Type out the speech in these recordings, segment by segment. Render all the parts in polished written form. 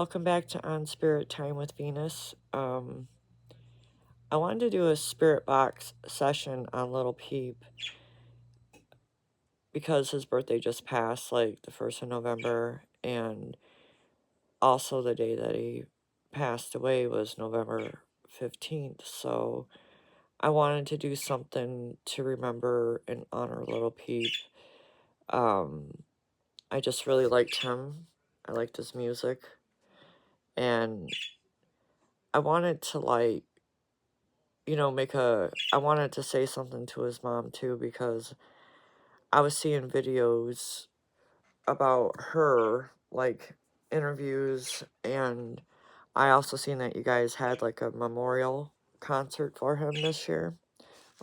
Welcome back to On Spirit Time with Venus. I wanted to do a spirit box session on Little Peep because his birthday just passed, like the 1st of November, and also the day that he passed away was November 15th. So I wanted to do something to remember and honor Little Peep. I just really liked him. I liked his music. And I wanted to, like, I wanted to say something to his mom too, because I was seeing videos about her, like interviews, and I also seen that you guys had like a memorial concert for him this year,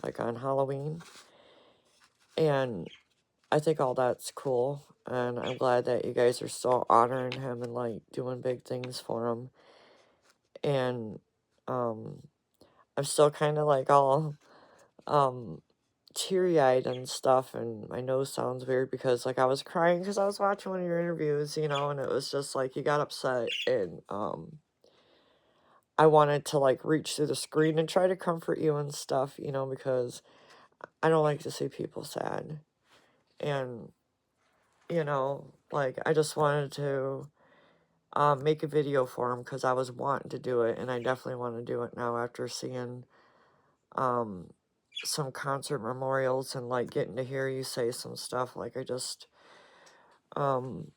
like on Halloween. And I think all that's cool, and I'm glad that you guys are still honoring him and like doing big things for him. And I'm still kind of like all um teary-eyed and stuff, and my nose sounds weird because like I was crying because I was watching one of your interviews, and it was just like you got upset, and I wanted to like reach through the screen and try to comfort you and stuff, because I don't like to see people sad. And like I just wanted to make a video for him because I was wanting to do it, and I definitely want to do it now after seeing um some concert memorials and like getting to hear you say some stuff. Like um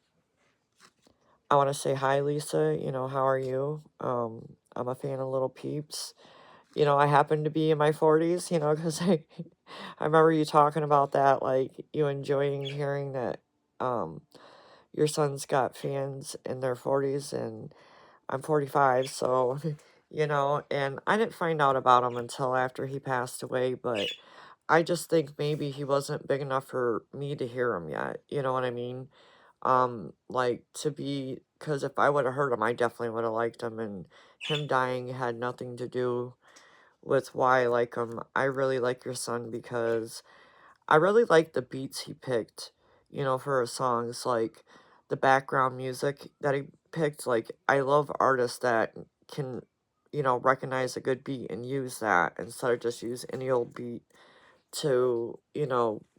I want to say hi, Lisa. How are you? I'm a fan of Little Peeps. I happen to be in my 40s, because I remember you talking about that, like you enjoying hearing that um your son's got fans in their 40s, and I'm 45, so and I didn't find out about him until after he passed away, but I just think maybe he wasn't big enough for me to hear him yet. You know what I mean? Like to be, because if I would have heard him, I definitely would have liked him, and him dying had nothing to do with why I like him. I really like your son because I really like the beats he picked, for his songs, like the background music that he picked. Like, I love artists that can, recognize a good beat and use that instead of just use any old beat to,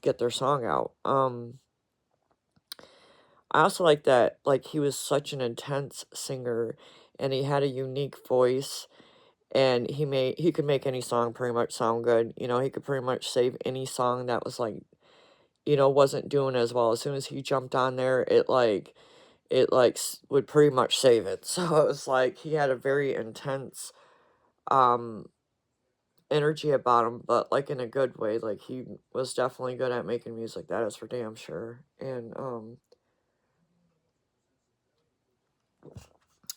get their song out. I also like that, like, he was such an intense singer, and he had a unique voice, and he could make any song pretty much sound good. He could pretty much save any song that was like, wasn't doing as well. As soon as he jumped on there, would pretty much save it. So it was like he had a very intense um energy about him, but like in a good way. Like he was definitely good at making music, that is for damn sure. And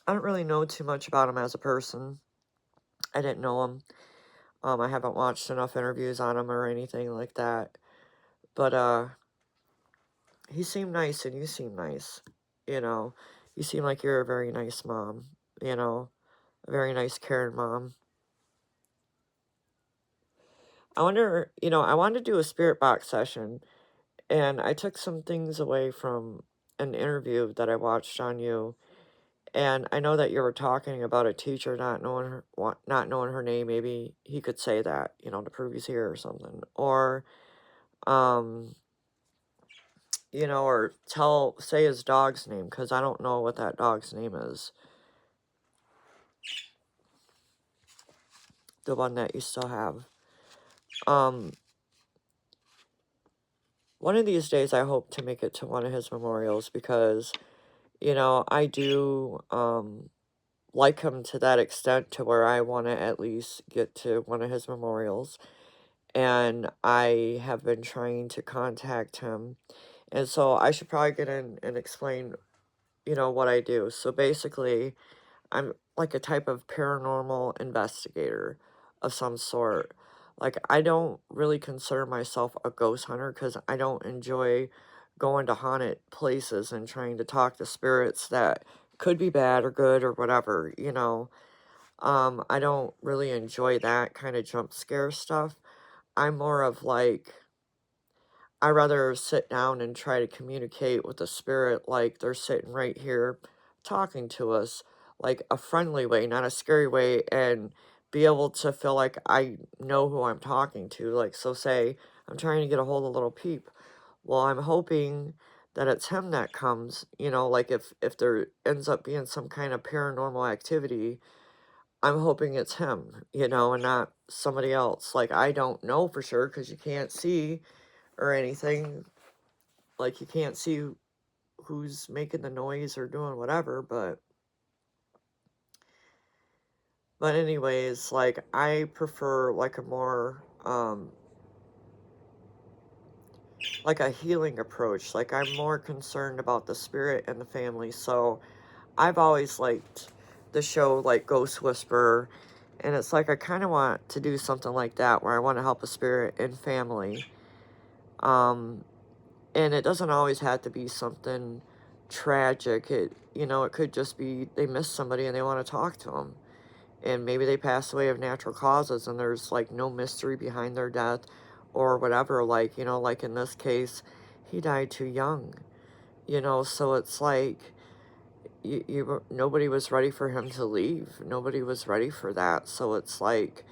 I don't really know too much about him as a person. I didn't know him. I haven't watched enough interviews on him or anything like that. But he seemed nice, and you seem nice. You know, you seem like you're a very nice mom. A very nice, caring mom. I wonder, I wanted to do a spirit box session, and I took some things away from an interview that I watched on you. And I know that you were talking about a teacher not knowing her name. Maybe he could say that, to prove he's here or something. Or, um, or say his dog's name, because I don't know what that dog's name is. The one that you still have. One of these days I hope to make it to one of his memorials, because, I do, like him to that extent to where I want to at least get to one of his memorials. And I have been trying to contact him. And so I should probably get in and explain, what I do. So basically, I'm like a type of paranormal investigator of some sort. Like, I don't really consider myself a ghost hunter because I don't enjoy going to haunted places and trying to talk to spirits that could be bad or good or whatever. I don't really enjoy that kind of jump scare stuff. I'm more of like, I rather sit down and try to communicate with the spirit like they're sitting right here talking to us, like a friendly way, not a scary way, and be able to feel like I know who I'm talking to. Like, so say I'm trying to get a hold of little Peep. Well, I'm hoping that it's him that comes, like if there ends up being some kind of paranormal activity, I'm hoping it's him, and not somebody else. Like, I don't know for sure because you can't see or anything. Like, you can't see who's making the noise or doing whatever, but anyways, like, I prefer like a more like a healing approach. Like, I'm more concerned about the spirit and the family. So I've always liked the show like Ghost Whisperer, and it's like I kind of want to do something like that where I want to help a spirit and family. Um and it doesn't always have to be something tragic. It could just be they miss somebody and they want to talk to them, and maybe they passed away of natural causes and there's like no mystery behind their death or whatever. Like, like in this case, he died too young, so it's like nobody was ready for him to leave. Nobody was ready for that. So it's like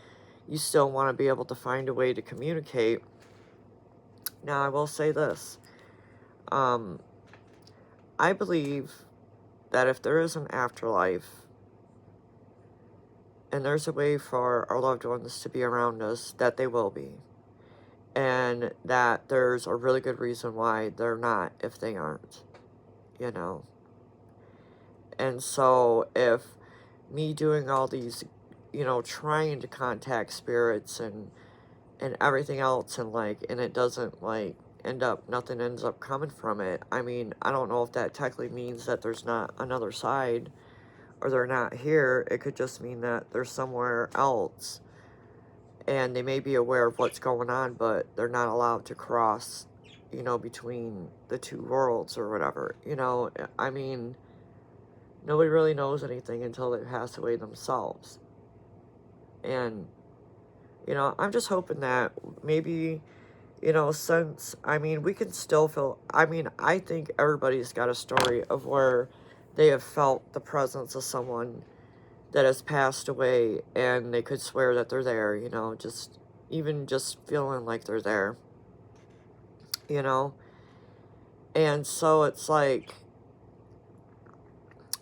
you still want to be able to find a way to communicate. Now, I will say this. Um, I believe that if there is an afterlife and there's a way for our loved ones to be around us, that they will be. And that there's a really good reason why they're not if they aren't, you know. And so if me doing all these, trying to contact spirits and everything else, and it doesn't nothing ends up coming from it. I mean, I don't know if that technically means that there's not another side or they're not here. It could just mean that they're somewhere else and they may be aware of what's going on, but they're not allowed to cross, between the two worlds or whatever. I mean, nobody really knows anything until they pass away themselves. And, I'm just hoping that maybe, since, I mean, we can still feel, I mean, I think everybody's got a story of where they have felt the presence of someone that has passed away and they could swear that they're there, even just feeling like they're there, you know? And so it's like,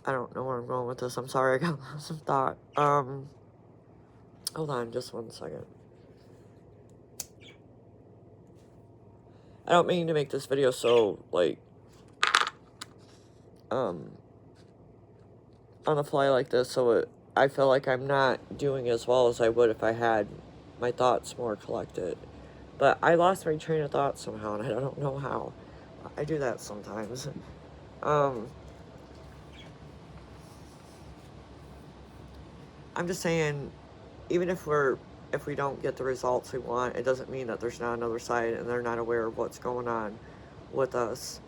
I don't know where I'm going with this. I'm sorry, I got lost of thought. Hold on just one second. I don't mean to make this video so, on the fly like this, so I feel like I'm not doing as well as I would if I had my thoughts more collected. But I lost my train of thought somehow, and I don't know how. I do that sometimes. I'm just saying, even if we don't get the results we want, it doesn't mean that there's not another side and they're not aware of what's going on with us.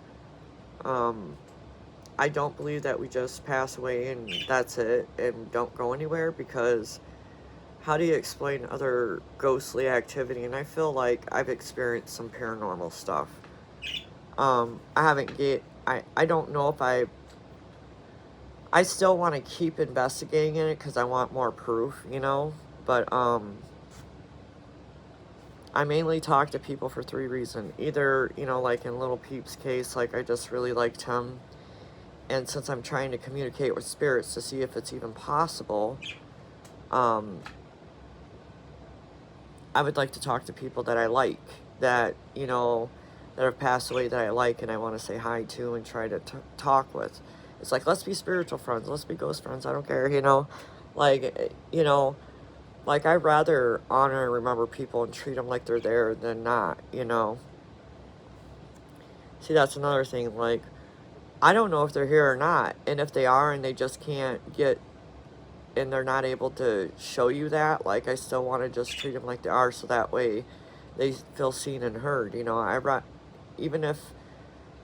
I don't believe that we just pass away and that's it and don't go anywhere, because how do you explain other ghostly activity? And I feel like I've experienced some paranormal stuff. I don't know if I still want to keep investigating it because I want more proof, but I mainly talk to people for three reasons. Either, like in Little Peep's case, like I just really liked him, and since I'm trying to communicate with spirits to see if it's even possible, I would like to talk to people that I like, that, that have passed away that I like and I want to say hi to and try to talk with. It's like, let's be spiritual friends, let's be ghost friends, I don't care, like, like, I'd rather honor and remember people and treat them like they're there than not, See, that's another thing, like, I don't know if they're here or not, and if they are and they just can't get, and they're not able to show you that, like, I still want to just treat them like they are, so that way they feel seen and heard, even if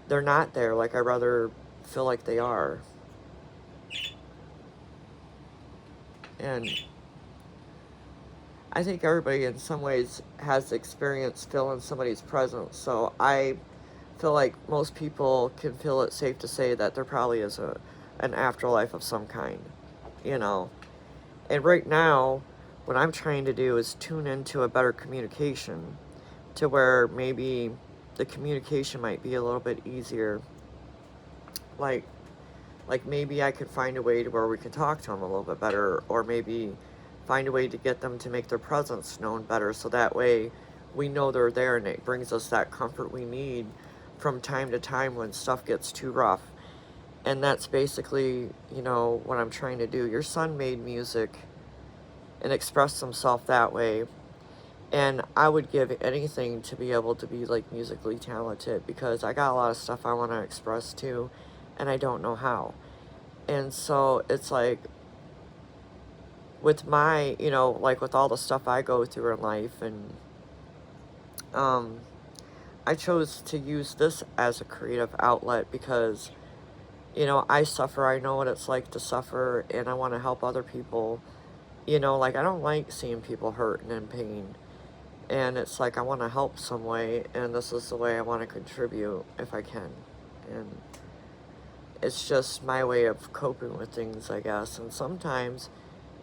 they're not there, like, I'd rather feel like they are. And I think everybody in some ways has experienced feeling somebody's presence, so I feel like most people can feel it safe to say that there probably is an afterlife of some kind. you know. And right now, what I'm trying to do is tune into a better communication to where maybe the communication might be a little bit easier. Like, maybe I could find a way to where we can talk to them a little bit better, or maybe find a way to get them to make their presence known better, so that way we know they're there and it brings us that comfort we need from time to time when stuff gets too rough. And that's basically, what I'm trying to do. Your son made music and expressed himself that way, and I would give anything to be able to be like musically talented, because I got a lot of stuff I want to express too, and I don't know how. And so it's like, with my, like with all the stuff I go through in life, and um, I chose to use this as a creative outlet because, I suffer. I know what it's like to suffer, and I want to help other people. Like, I don't like seeing people hurt and in pain. And it's like, I want to help some way, and this is the way I want to contribute if I can. And it's just my way of coping with things, I guess. And sometimes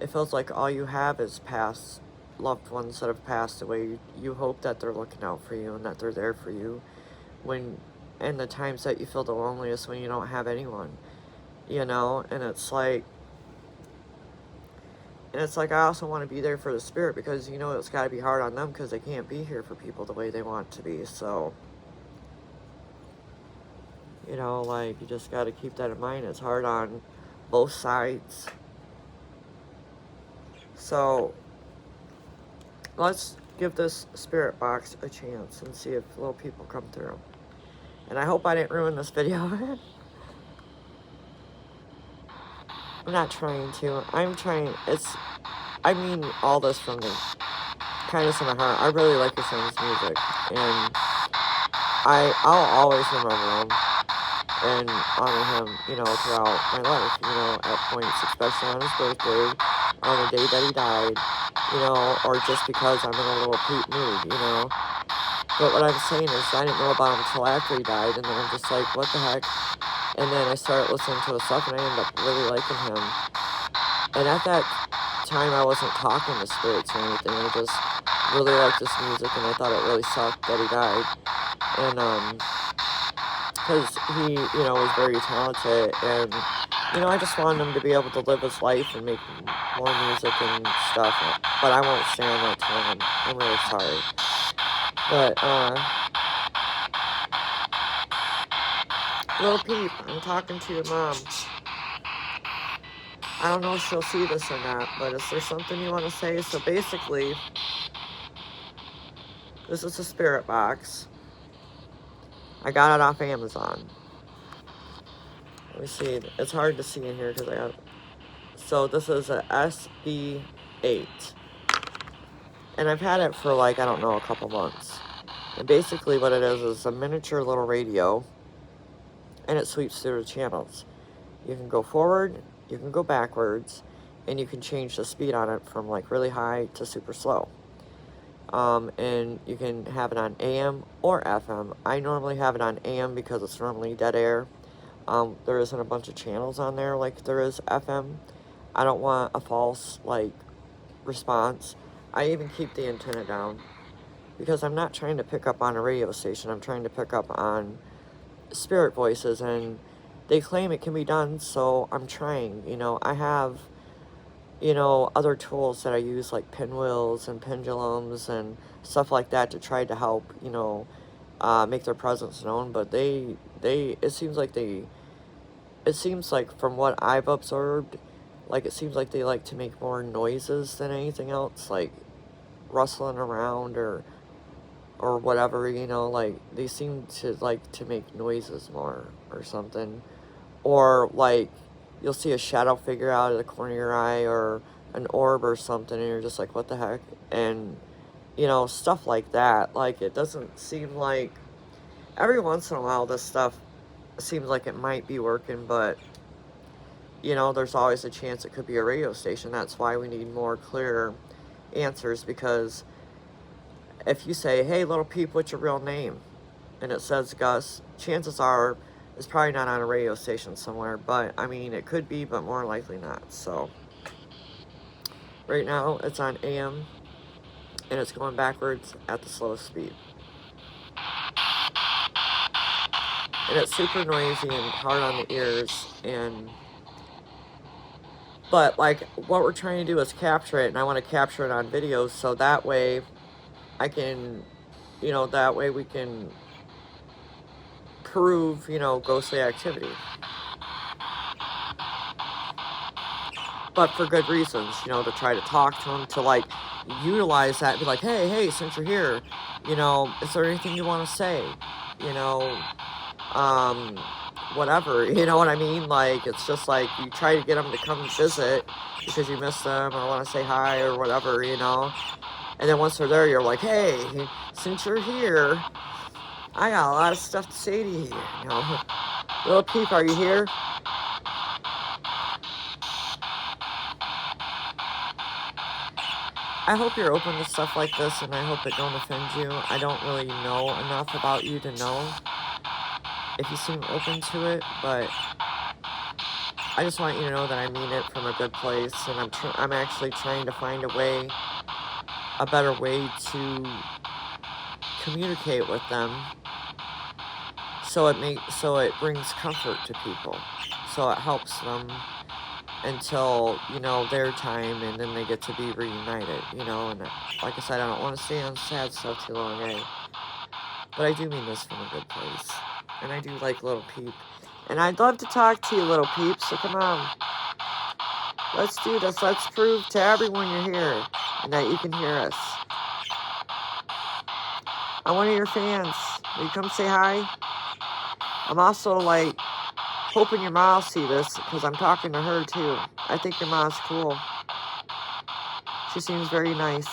it feels like all you have is past loved ones that have passed away. You hope that they're looking out for you and that they're there for you when, and the times that you feel the loneliest, when you don't have anyone, and it's like, I also want to be there for the spirit, because, it's got to be hard on them because they can't be here for people the way they want to be. So, like, you just got to keep that in mind. It's hard on both sides. So, let's give this spirit box a chance and see if little people come through. And I hope I didn't ruin this video. I'm not trying to. I mean all this from the kindness of my heart. I really like your son's music, and I'll always remember him and honor him, throughout my life, at points, especially on his birthday, on the day that he died, or just because I'm in a little poop mood. But what I'm saying is, I didn't know about him until after he died, and then I'm just like, what the heck? And then I started listening to his stuff, and I ended up really liking him. And at that time, I wasn't talking to spirits or anything. I just really liked this music, and I thought it really sucked that he died. And, because he, was very talented, and, I just wanted him to be able to live his life and make more music and stuff. But I won't stay on that too long. I'm really sorry. But, little Peep, I'm talking to your mom. I don't know if she'll see this or not, but is there something you want to say? So basically, this is a spirit box. I got it off Amazon. Let me see. It's hard to see in here because I have... So this is a SB8. And I've had it for like, I don't know, a couple months. And basically what it is a miniature little radio. And it sweeps through the channels. You can go forward, you can go backwards, and you can change the speed on it from like really high to super slow. And you can have it on AM or FM. I normally have it on AM because it's normally dead air. There isn't a bunch of channels on there like there is FM. I don't want a false, like, response. I even keep the antenna down because I'm not trying to pick up on a radio station. I'm trying to pick up on spirit voices, and they claim it can be done, so I'm trying. I have, other tools that I use, like pinwheels and pendulums and stuff like that, to try to help, make their presence known. But it seems like from what I've observed, like, it seems like they like to make more noises than anything else, like rustling around or whatever, like, they seem to like to make noises more or something. Or, like, you'll see a shadow figure out of the corner of your eye, or an orb or something, and you're just like, what the heck? And, stuff like that. Like, it doesn't seem like... Every once in a while, this stuff seems like it might be working, but, there's always a chance it could be a radio station. That's why we need more clear answers, because if you say, hey, little Peep, what's your real name? And it says Gus, chances are it's probably not on a radio station somewhere. But, I mean, it could be, but more likely not. So, Right now, it's on AM, and it's going backwards at the slowest speed. And it's super noisy and hard on the ears, but, like, what we're trying to do is capture it, and I want to capture it on video, so that way I can, that way we can prove, ghostly activity. But for good reasons, to try to talk to them, to, like, utilize that, and be like, hey, since you're here, is there anything you want to say? You know, um, whatever, you know what I mean? Like, it's just like, you try to get them to come visit because you miss them or want to say hi or whatever, and then once they're there, you're like, hey, since you're here, I got a lot of stuff to say to you, Little Peep, are you here? I hope you're open to stuff like this, and I hope it don't offend you. I don't really know enough about you to know if you seem open to it, but I just want you to know that I mean it from a good place, and I'm actually trying to find a better way to communicate with them, so it brings comfort to people, so it helps them until, their time, and then they get to be reunited, and like I said, I don't want to stay on sad stuff too long, but I do mean this from a good place, and I do like Little Peep, and I'd love to talk to you, Little Peep, so come on, let's do this, let's prove to everyone you're here, and that you can hear us. I'm one of your fans, will you come say hi? I'm also, like, hoping your mom will see this, because I'm talking to her, too. I think your mom's cool. She seems very nice.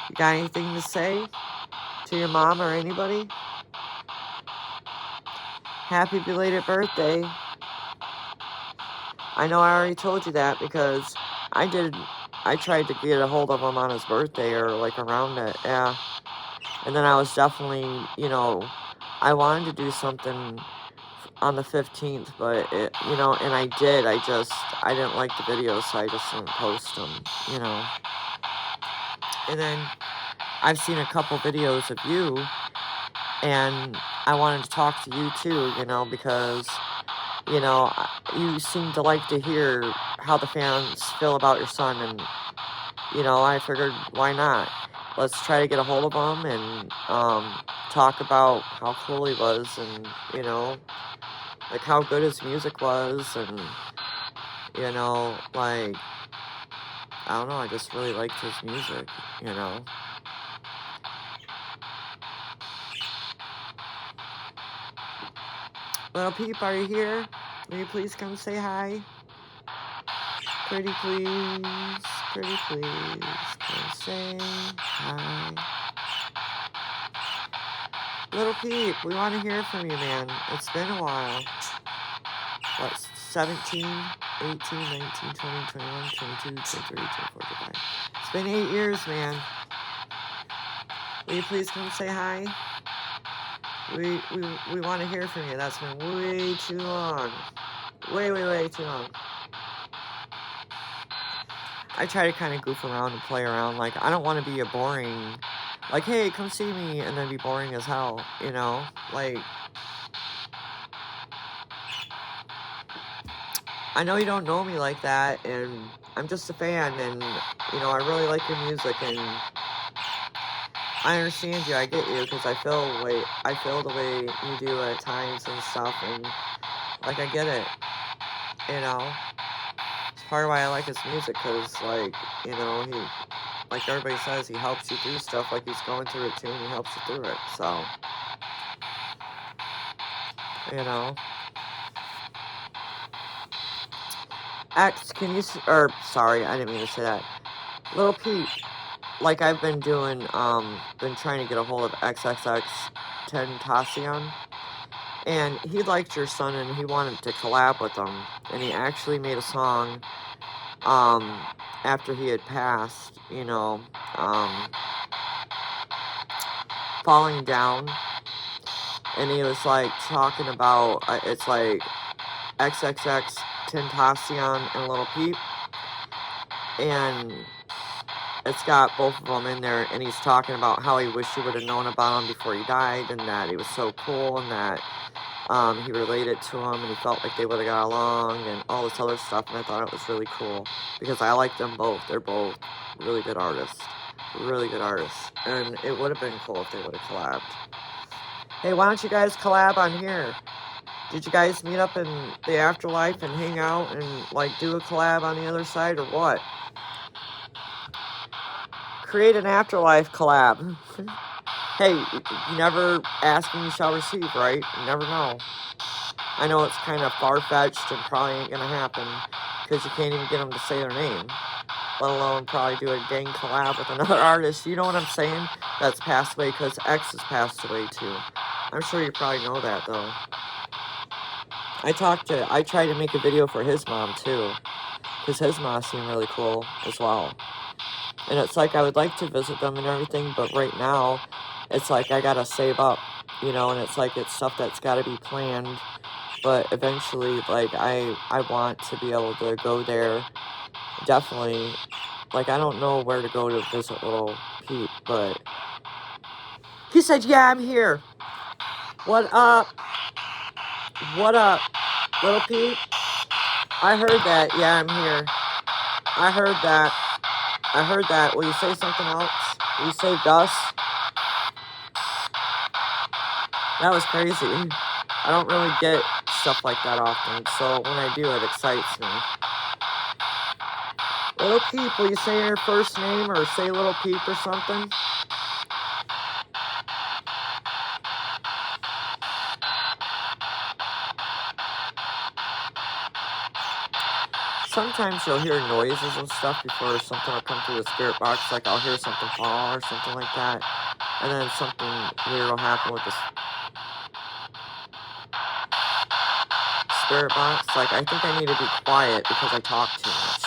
You got anything to say to your mom or anybody? Happy belated birthday. I know I already told you that, because I tried to get a hold of him on his birthday, or, like, around it, yeah. And then I was definitely, I wanted to do something on the 15th, but and I did, I didn't like the videos, so I just didn't post them, and then I've seen a couple videos of you, and I wanted to talk to you too, because, you seem to like to hear how the fans feel about your son, and, I figured, why not? Let's try to get a hold of him and, talk about how cool he was, and, like, how good his music was, and, like, I don't know, I just really liked his music, Little Peep, are you here? Will you please come say hi? Pretty please, come say hi. Little Peep, we want to hear from you, man. It's been a while. What, 17, 18, 19, 20, 21, 22, 23, 24, 25. It's been 8 years, man. Will you please come say hi? We want to hear from you. That's been way too long. Way too long. I try to kind of goof around and play around. Like, I don't want to be a boring, like, hey, come see me, and then be boring as hell, Like, I know you don't know me like that, and I'm just a fan, and, I really like your music, and I understand you, I get you, because I feel the way you do at times and stuff, and, like, I get it, It's part of why I like his music, because, like, he, like everybody says, he helps you through stuff, like he's going through it too, and he helps you through it, so, X, can you, sorry, I didn't mean to say that. Little Pete, like I've been doing, been trying to get a hold of XXX Tentacion, and he liked your son, and he wanted to collab with him, and he actually made a song, after he had passed, Falling Down, and he was, like, talking about, it's like, XXX Tentacion and Little Peep, and it's got both of them in there, and he's talking about how he wished he would have known about him before he died, and that he was so cool, and that he related to him, and he felt like they would have got along, and all this other stuff, and I thought it was really cool, because I like them both. They're both really good artists. Really good artists. And it would have been cool if they would have collabed. Hey, why don't you guys collab on here? Did you guys meet up in the afterlife and hang out and, like, do a collab on the other side, or what? Create an afterlife collab. Hey, you never ask and you shall receive, right? You never know. I know it's kind of far-fetched and probably ain't gonna happen, because you can't even get them to say their name, let alone probably do a dang collab with another artist. You know what I'm saying? That's passed away, because X has passed away too. I'm sure you probably know that, though. I tried to make a video for his mom too, because his mom seemed really cool as well. And it's like, I would like to visit them and everything, but right now, it's like I gotta save up, you know, and it's like, it's stuff that's gotta be planned. But eventually, like, I want to be able to go there, definitely. Like, I don't know where to go to visit little Pete, but he said, yeah, I'm here. What up? What up, little Pete? I heard that. Yeah, I'm here. I heard that. I heard that. Will you say something else? Will you say Gus? That was crazy. I don't really get stuff like that often, so when I do, it excites me. Little Peep, will you say your first name or say Little Peep or something? Sometimes you'll hear noises and stuff before something will come through the spirit box, like I'll hear something fall or something like that, and then something weird will happen with the spirit box. Like, I think I need to be quiet because I talk too much.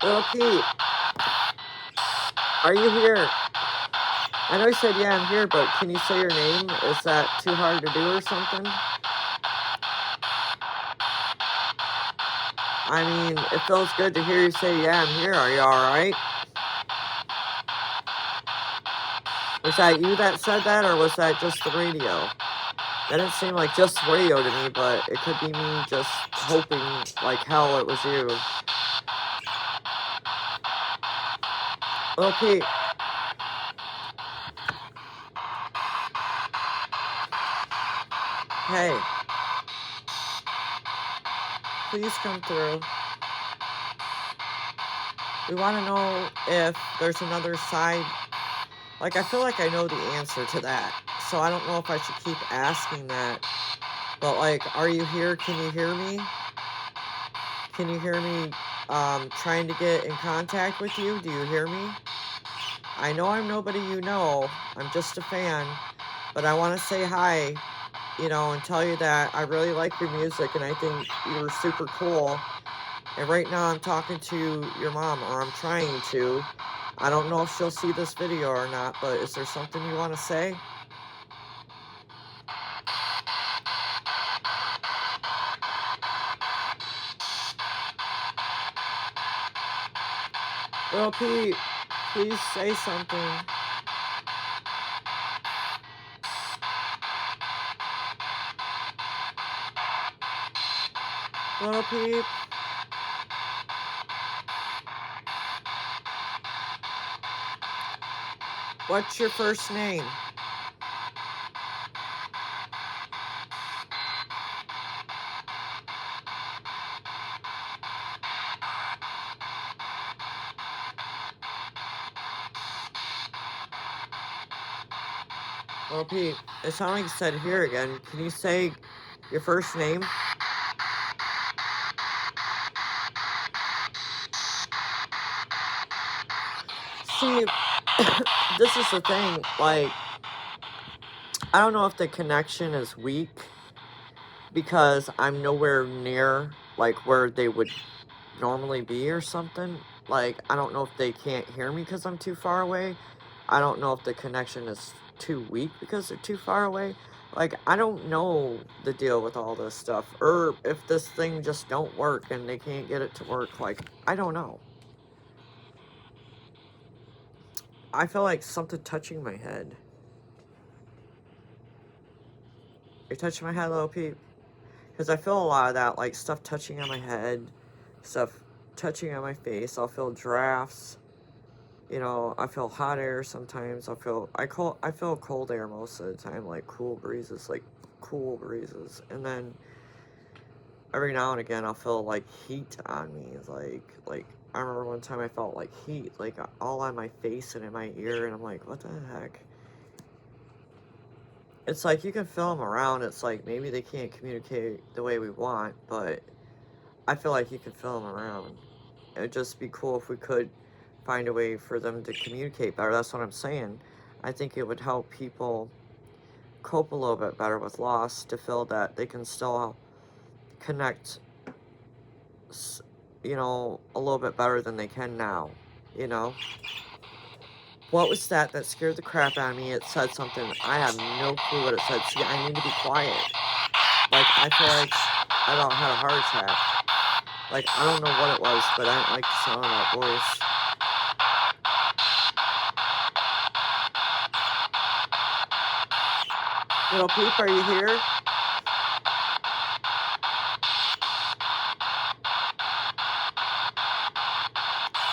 Little Pete, are you here? I know you said, yeah, I'm here, but can you say your name? Is that too hard to do or something? I mean, it feels good to hear you say, yeah, I'm here. Are you alright? Was that you that said that, or was that just the radio? That didn't seem like just the radio to me, but it could be me just hoping like hell it was you. Okay. Hey. Please come through. We want to know if there's another side. Like, I feel like I know the answer to that. So I don't know if I should keep asking that. But, like, are you here? Can you hear me? Can you hear me trying to get in contact with you? Do you hear me? I know I'm nobody you know. I'm just a fan. But I want to say hi, you know, and tell you that I really like your music and I think you're super cool. And right now I'm talking to your mom, or I'm trying to. I don't know if she'll see this video or not, but is there something you want to say? Little Pete, please say something. Little Pete. What's your first name? Little Pete, it sounded like you said here again. Can you say your first name? See, this is the thing, like, I don't know if the connection is weak because I'm nowhere near, like, where they would normally be or something. Like, I don't know if they can't hear me because I'm too far away. I don't know if the connection is too weak because they're too far away. Like, I don't know the deal with all this stuff, or if this thing just don't work and they can't get it to work, like, I don't know. I feel like something touching my head. You're touching my head, little peep? Because I feel a lot of that, like, stuff touching on my head, stuff touching on my face. I'll feel drafts. You know, I feel hot air sometimes. I feel cold air most of the time, like cool breezes, and then every now and again I'll feel like heat on me, like I remember one time I felt like heat, like all on my face and in my ear, and I'm like, what the heck? It's like you can feel them around. It's like maybe they can't communicate the way we want, but I feel like you can feel them around. It'd just be cool if we could find a way for them to communicate better. That's what I'm saying. I think it would help people cope a little bit better with loss, to feel that they can still connect, you know, a little bit better than they can now, you know? What was that scared the crap out of me? It said something. I have no clue what it said. See, I need to be quiet. Like, I feel like I about had a heart attack. Like, I don't know what it was, but I didn't like the sound of that voice. Little peep, are you here?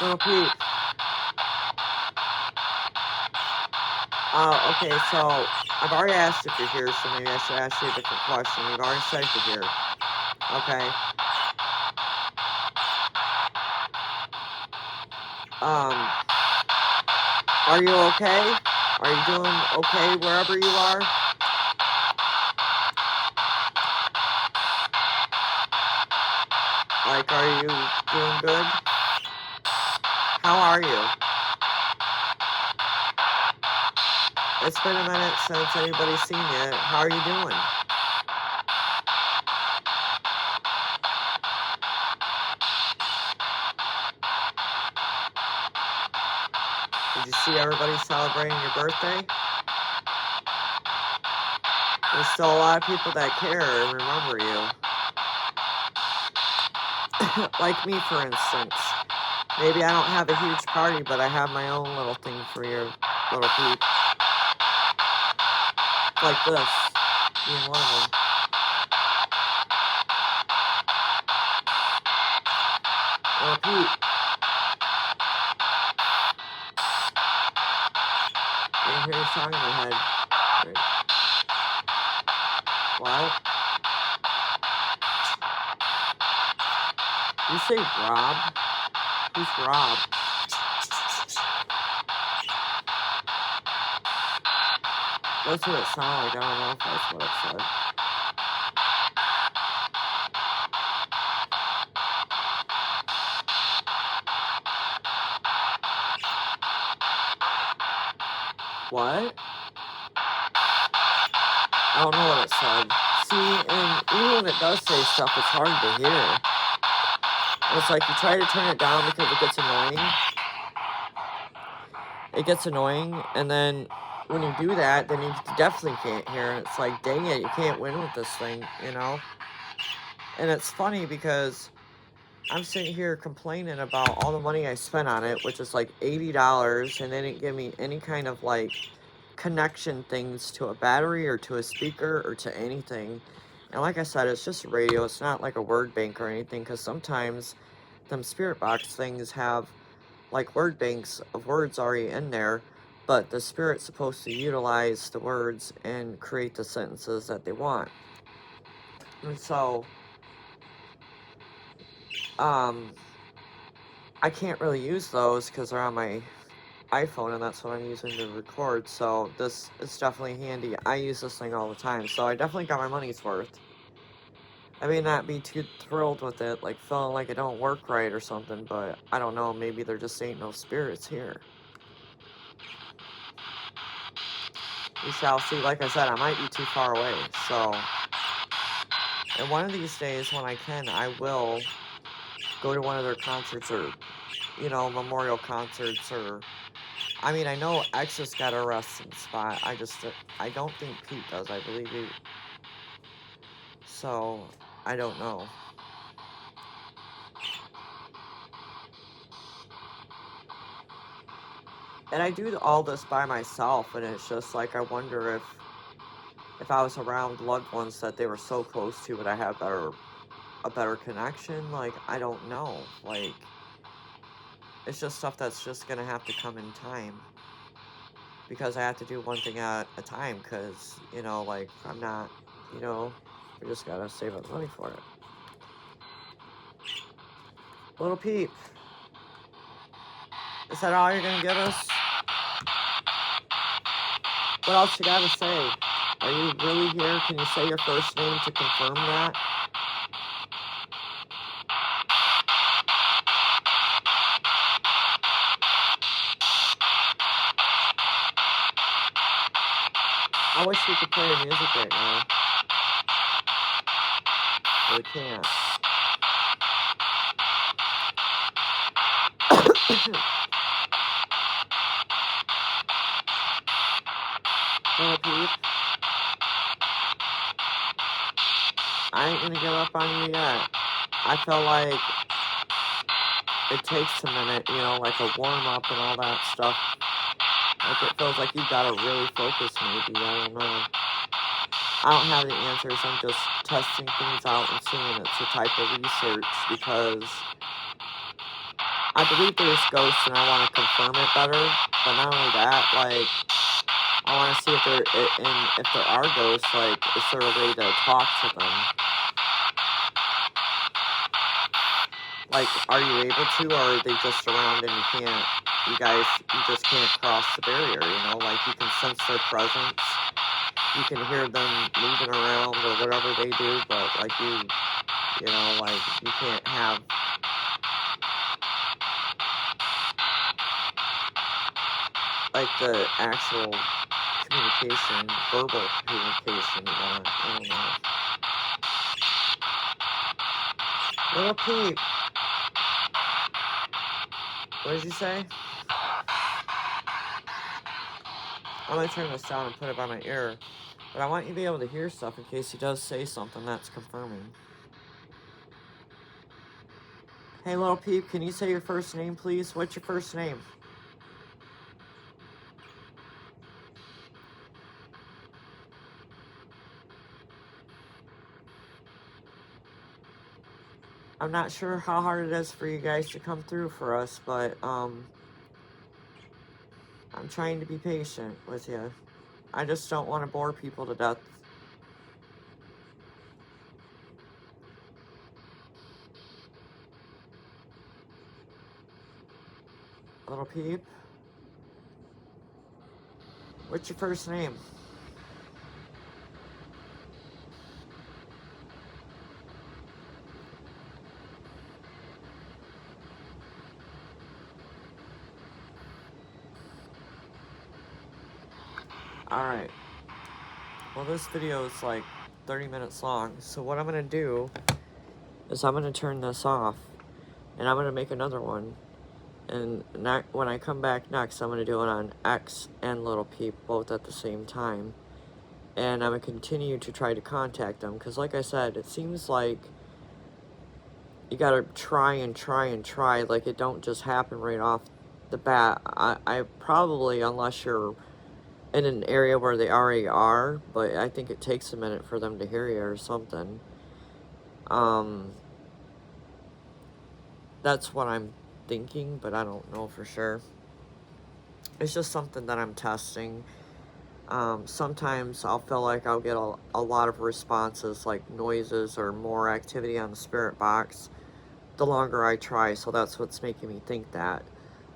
Little peep. Okay, so I've already asked if you're here, so maybe I should ask you a different question. You've already said you're here. Okay. Are you okay? Are you doing okay wherever you are? Like, are you doing good? How are you? It's been a minute since anybody's seen you. How are you doing? Did you see everybody celebrating your birthday? There's still a lot of people that care and remember you. Like me, for instance. Maybe I don't have a huge party, but I have my own little thing for your little peep. Like this, being one of them. Little peep. I can hear a song in my head. Right. What? You say Rob? Who's Rob? That's what it sounded like. I don't know if that's what it said. What? I don't know what it said. See, and even when it does say stuff, it's hard to hear. It's like you try to turn it down because it gets annoying. It gets annoying, and then when you do that, then you definitely can't hear. And it's like, dang it, you can't win with this thing, you know? And it's funny because I'm sitting here complaining about all the money I spent on it, which is like $80, and they didn't give me any kind of like connection things to a battery or to a speaker or to anything. And like I said, it's just radio. It's not like a word bank or anything, because sometimes them spirit box things have like word banks of words already in there, but the spirit's supposed to utilize the words and create the sentences that they want. And so I can't really use those because they're on my iPhone, and that's what I'm using to record. So this is definitely handy. I use this thing all the time, so I definitely got my money's worth. I may not be too thrilled with it, like feeling like it don't work right or something, but I don't know, maybe there just ain't no spirits here. We shall see. Like I said, I might be too far away, so... And one of these days, when I can, I will go to one of their concerts, or, you know, memorial concerts, or I mean, I know X has got a resting spot. I don't think Pete does. I believe he. So, I don't know. And I do all this by myself, and it's just like I wonder if I was around loved ones that they were so close to, would I have a better connection? Like, I don't know. Like, it's just stuff that's just gonna have to come in time. Because I have to do one thing at a time, because, you know, like, I'm not, you know, we just gotta save up money for it. Little Peep, is that all you're gonna give us? What else you gotta say? Are you really here? Can you say your first name to confirm that? I wish we could play your music right now. But we can't. Little Peep, I ain't gonna give up on you yet. I feel like it takes a minute, you know, like a warm-up and all that stuff. Like, it feels like you gotta really focus, maybe. I don't know. I don't have the answers. I'm just testing things out and seeing it's a type of research, because I believe there's ghosts and I want to confirm it better. But not only that, like, I want to see if there are ghosts, like, is there a way to talk to them? Like, are you able to, or are they just around and you just can't cross the barrier, you know? Like, you can sense their presence, you can hear them moving around or whatever they do, but, like, you know, like, you can't have, like, the actual communication, verbal communication you want. I don't know. Little Pete, what did you say? I'm gonna turn this down and put it by my ear, but I want you to be able to hear stuff in case he does say something that's confirming. Hey, Little Peep, can you say your first name, please? What's your first name? I'm not sure how hard it is for you guys to come through for us, but, I'm trying to be patient with you. I just don't want to bore people to death. Little Peep, what's your first name? Alright. Well, this video is like 30 minutes long, so what I'm gonna do is I'm gonna turn this off, and I'm gonna make another one, and when I come back next, I'm gonna do it on X and Little Peep both at the same time, and I'm gonna continue to try to contact them, because like I said, it seems like you gotta try and try and try, like it don't just happen right off the bat. I probably, unless you're in an area where they already are, but I think it takes a minute for them to hear you or something. That's what I'm thinking, but I don't know for sure. It's just something that I'm testing. Sometimes I'll feel like I'll get a lot of responses, like noises or more activity on the spirit box, the longer I try, so that's what's making me think that.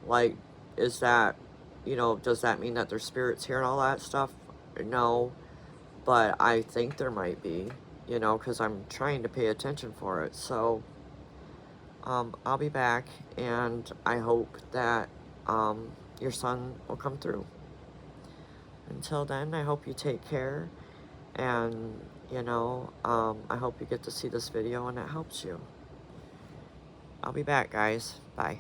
Like, is that, you know, does that mean that there's spirits here and all that stuff? No, but I think there might be, you know, because I'm trying to pay attention for it. So, I'll be back, and I hope that, your son will come through. Until then, I hope you take care, and, you know, I hope you get to see this video and it helps you. I'll be back, guys. Bye.